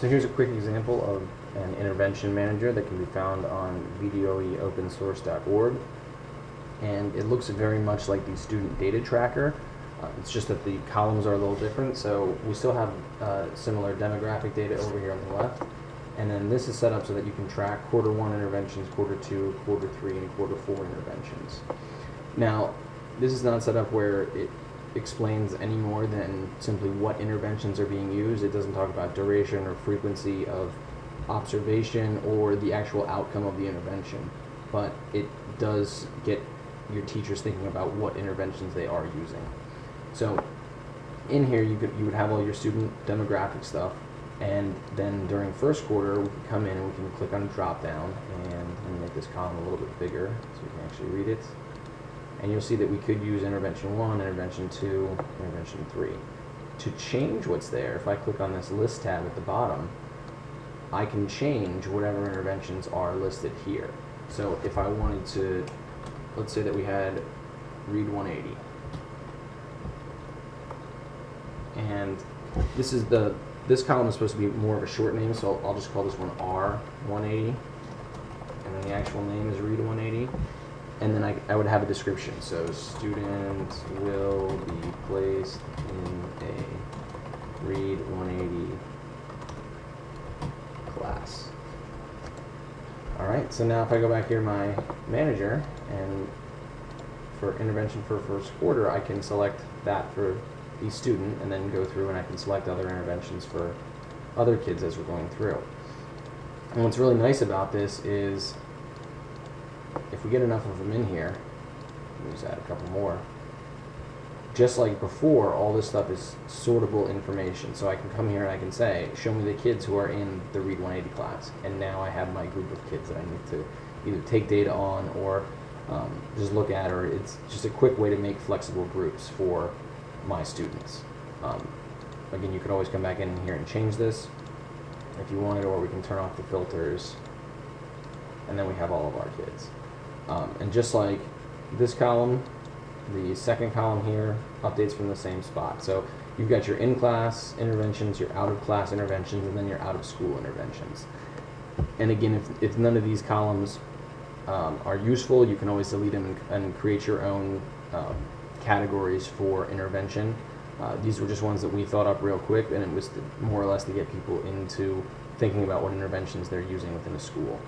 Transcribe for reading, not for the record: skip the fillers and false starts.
So here's a quick example of an intervention manager that can be found on vdoeopensource.org. And it looks very much like the student data tracker. It's just that the columns are a little different. So we still have similar demographic data over here on the left. And then this is set up so that you can track quarter 1 interventions, quarter 2, quarter 3, and quarter 4 interventions. Now, this is not set up where it explains any more than simply what interventions are being used. It doesn't talk about duration or frequency of observation or the actual outcome of the intervention, but it does get your teachers thinking about what interventions they are using. So in here you would have all your student demographic stuff, and then during first quarter we can come in and we can click on a drop down, and let me make this column a little bit bigger so we can actually read it. And you'll see that we could use intervention 1, intervention 2, intervention 3. To change what's there, if I click on this list tab at the bottom, I can change whatever interventions are listed here. So if I wanted to, let's say that we had read 180. And this column is supposed to be more of a short name, so I'll just call this one R180. And then the actual name is read 180. And then I would have a description. So student will be placed in a read 180 class. All right, so now if I go back here to my manager, and for intervention for first quarter, I can select that for the student and then go through and I can select other interventions for other kids as we're going through. And what's really nice about this is if we get enough of them in here, let me just add a couple more. Just like before, all this stuff is sortable information. So I can come here and I can say, show me the kids who are in the Read 180 class. And now I have my group of kids that I need to either take data on or just look at, or it's just a quick way to make flexible groups for my students. Again, you could always come back in here and change this if you wanted, or we can turn off the filters, and then we have all of our kids. And just like this column, the second column here updates from the same spot. So you've got your in-class interventions, your out-of-class interventions, and then your out-of-school interventions. And again, if none of these columns are useful, you can always delete them and create your own categories for intervention. These were just ones that we thought up real quick, and it was more or less to get people into thinking about what interventions they're using within a school.